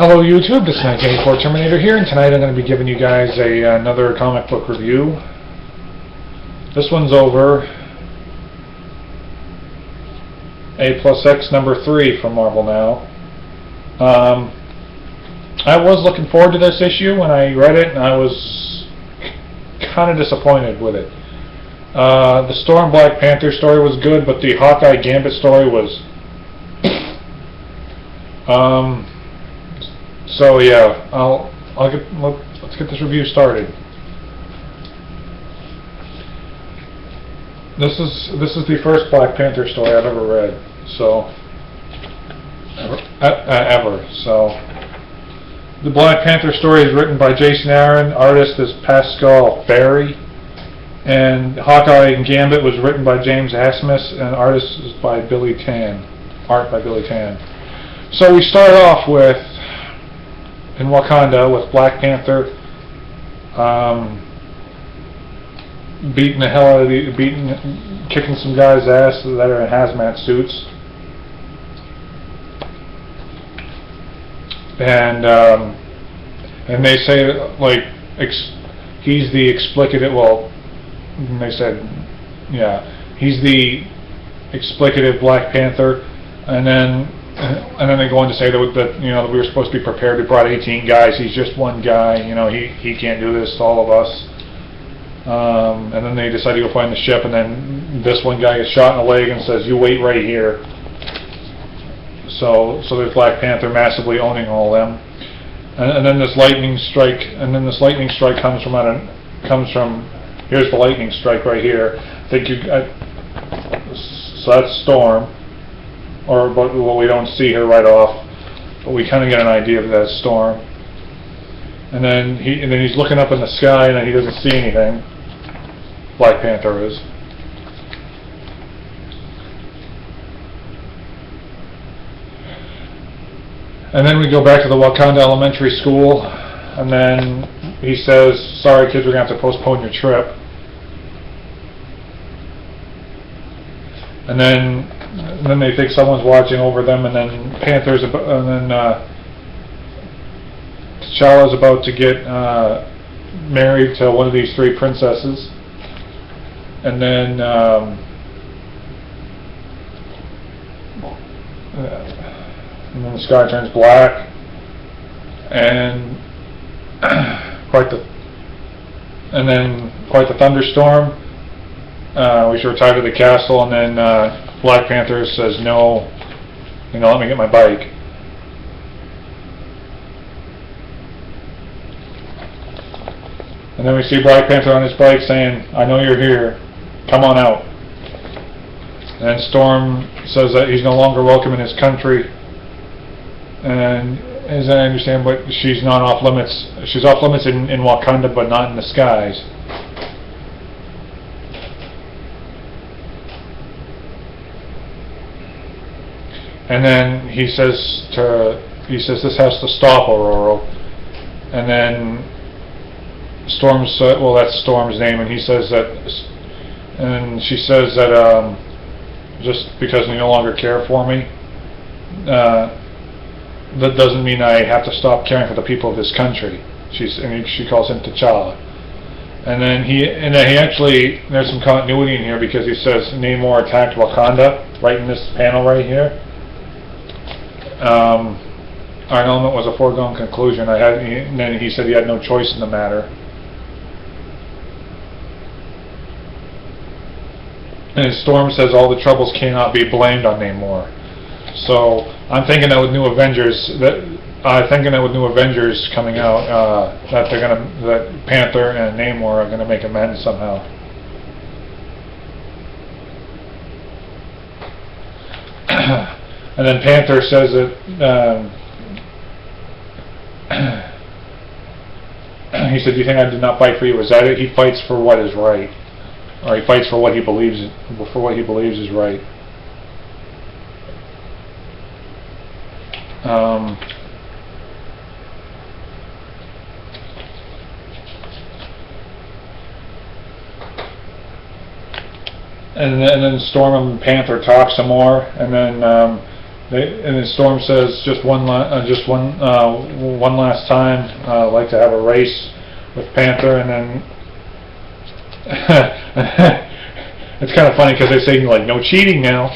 Hello YouTube, this is 1984 Terminator here, and tonight I'm going to be giving you guys another comic book review. This one's over A+X number 3 from Marvel Now. I was looking forward to this issue when I read it, and I was kind of disappointed with it. The Storm Black Panther story was good, but the Hawkeye Gambit story was... So yeah, let's get this review started. This is the first Black Panther story I've ever read. So ever. So the Black Panther story is written by Jason Aaron. Artist is Pascal Ferry. And Hawkeye and Gambit was written by James Asmus, and artist is by Billy Tan. Art by Billy Tan. So we start off with in Wakanda with Black Panther beating the hell out of kicking some guys' ass that are in hazmat suits, and they say like he's the explicative. Well, they said, yeah, he's the explicative Black Panther, and then they go on to say that that we were supposed to be prepared. We brought 18 guys. He's just one guy. He can't do this to all of us. And then they decide to go find the ship. And then this one guy gets shot in the leg and says, "You wait right here." So there's Black Panther massively owning all of them. And then this lightning strike. And then this lightning strike comes from. Here's the lightning strike right here. So that's Storm. But we don't see her right off, but we kind of get an idea of that Storm. And then he's looking up in the sky, and he doesn't see anything. Black Panther is. And then we go back to the Wakanda Elementary School, and then he says, "Sorry kids, we're going to have to postpone your trip." And then they think someone's watching over them, and then T'Challa's about to get married to one of these three princesses, and then the sky turns black, and quite the thunderstorm. We should retire to the castle, and then Black Panther says, "No, let me get my bike." And then we see Black Panther on his bike saying, "I know you're here. Come on out." And then Storm says that he's no longer welcome in his country. And as I understand, but she's not off limits. She's off limits in Wakanda, but not in the skies. And then he says this has to stop, Aurora. And then that's Storm's name, and he says that, and she says that just because you no longer care for me, that doesn't mean I have to stop caring for the people of this country. She calls him T'Challa. And then he actually, there's some continuity in here, because he says Namor attacked Wakanda right in this panel right here. Iron Element was a foregone conclusion. And then he said he had no choice in the matter. And Storm says all the troubles cannot be blamed on Namor. So I'm thinking that with New Avengers, coming out, that Panther and Namor are gonna make amends somehow. And then Panther says that he said, "Do you think I did not fight for you?" Is that it? He fights for what is right, or he fights for what he believes is right. And then Storm and Panther talk some more, and then And then Storm says one last time, I'd like to have a race with Panther, and then it's kind of funny because they say like no cheating now,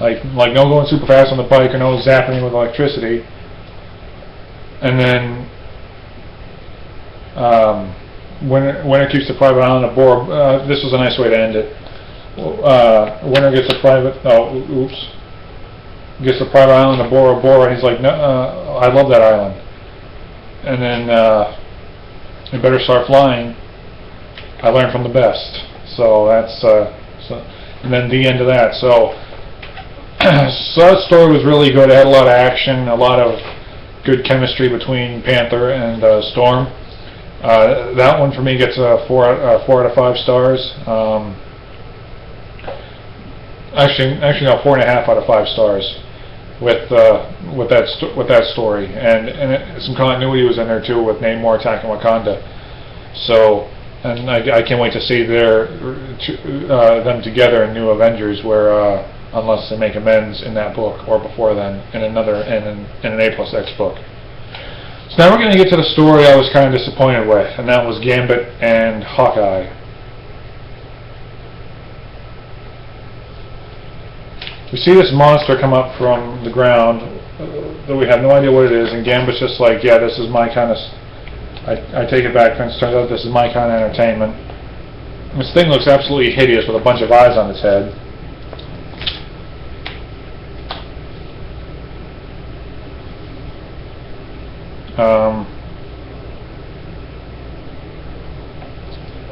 like no going super fast on the bike or no zapping with electricity, and then Winner keeps the private island of Bora. This was a nice way to end it. Winner gets a private. Gets the private island of Bora Bora. He's like, no, I love that island. And then you better start flying. I learned from the best. So that's and then the end of that. So so that story was really good. It had a lot of action, a lot of good chemistry between Panther and Storm. That one for me gets a 4 out of 5 stars. Actually, no, 4.5 out of 5 stars with that story, and some continuity was in there too with Namor attacking Wakanda. So, and I can't wait to see them together in New Avengers, where unless they make amends in that book or before then in an A+X book. So now we're going to get to the story I was kind of disappointed with, and that was Gambit and Hawkeye. We see this monster come up from the ground, though we have no idea what it is, and Gambit's just like, yeah, this is my kind of... I take it back, Vince, turns out this is my kind of entertainment. This thing looks absolutely hideous with a bunch of eyes on its head.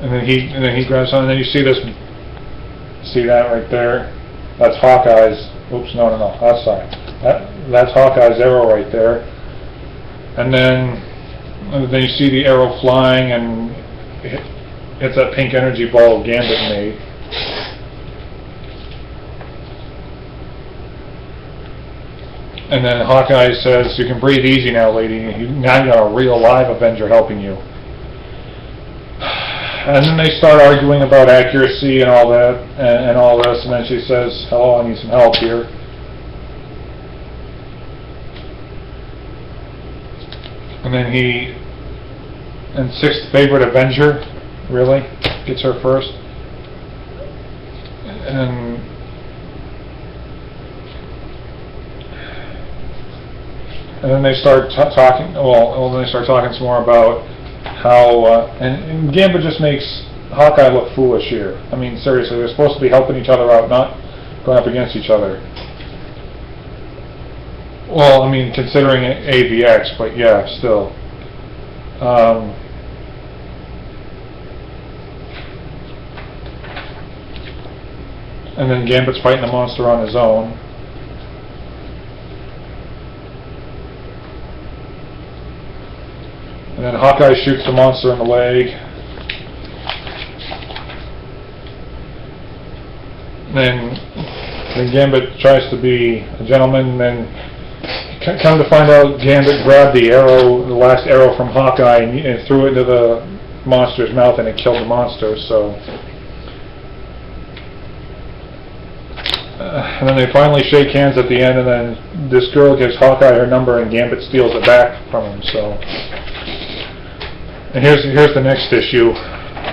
And then he grabs on, and then you see this... See that right there? That's Hawkeye's. Oops, no, outside. That's Hawkeye's arrow right there. And then you see the arrow flying and hits that pink energy ball Gambit made. And then Hawkeye says, "You can breathe easy now, lady. Now you got a real live Avenger helping you." And then they start arguing about accuracy and all that, and all this, and then she says, "Hello, I need some help here." And then and sixth favorite Avenger, really, gets her first. And then they start talking, then they start talking some more about how, and Gambit just makes Hawkeye look foolish here. I mean, seriously, they're supposed to be helping each other out, not going up against each other. Well, I mean, considering AVX, but yeah, still. And then Gambit's fighting the monster on his own. And then Hawkeye shoots the monster in the leg. Then Gambit tries to be a gentleman, and then come to find out Gambit grabbed the last arrow from Hawkeye and threw it into the monster's mouth, and it killed the monster, so... and then they finally shake hands at the end, and then this girl gives Hawkeye her number, and Gambit steals it back from him, so... And here's the next issue.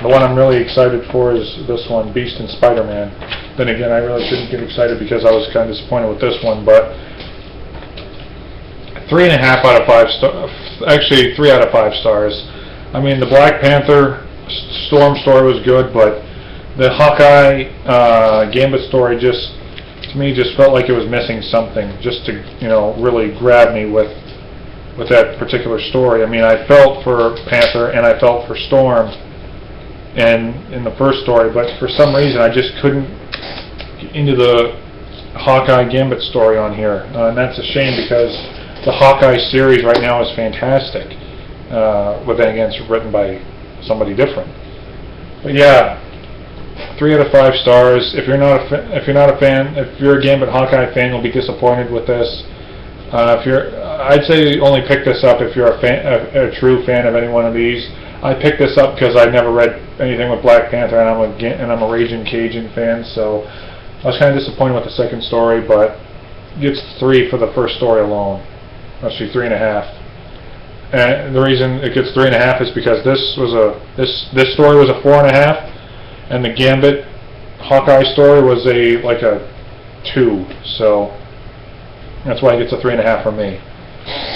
The one I'm really excited for is this one, Beast and Spider-Man. Then again, I really shouldn't get excited because I was kind of disappointed with this one, but 3.5 out of 5 stars. Actually, 3 out of 5 stars. I mean, the Black Panther Storm story was good, but the Hawkeye Gambit story just, to me, just felt like it was missing something, just to, really grab me with that particular story. I mean, I felt for Panther and I felt for Storm in the first story, but for some reason I just couldn't get into the Hawkeye Gambit story on here, and that's a shame because the Hawkeye series right now is fantastic. But then again, it's written by somebody different. But yeah, 3 out of 5 stars. If you're not a fan, if you're a Gambit Hawkeye fan, you'll be disappointed with this. I'd say only pick this up if you're a true fan of any one of these. I picked this up because I'd never read anything with Black Panther, and I'm a Raging Cajun fan, so I was kind of disappointed with the second story, but gets 3 for the first story alone. Actually 3.5. And the reason it gets 3.5 is because this story was a 4.5, and the Gambit Hawkeye story was a 2. So that's why it gets a 3.5 from me.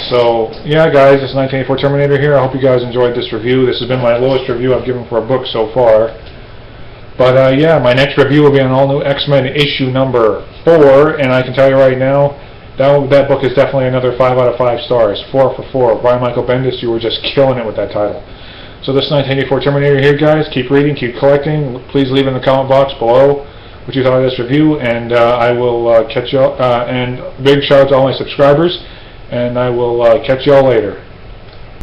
So yeah, guys, it's 1984 Terminator here. I hope you guys enjoyed this review. This has been my lowest review I've given for a book so far. But yeah, my next review will be on all new X-Men issue number 4, and I can tell you right now, that book is definitely another 5 out of 5 stars. 4 for 4. Brian Michael Bendis, you were just killing it with that title. So this is 1984 Terminator here, guys. Keep reading, keep collecting. Please leave in the comment box below what you thought of this review, and I will catch y'all. And big shout out to all my subscribers, and I will catch y'all later.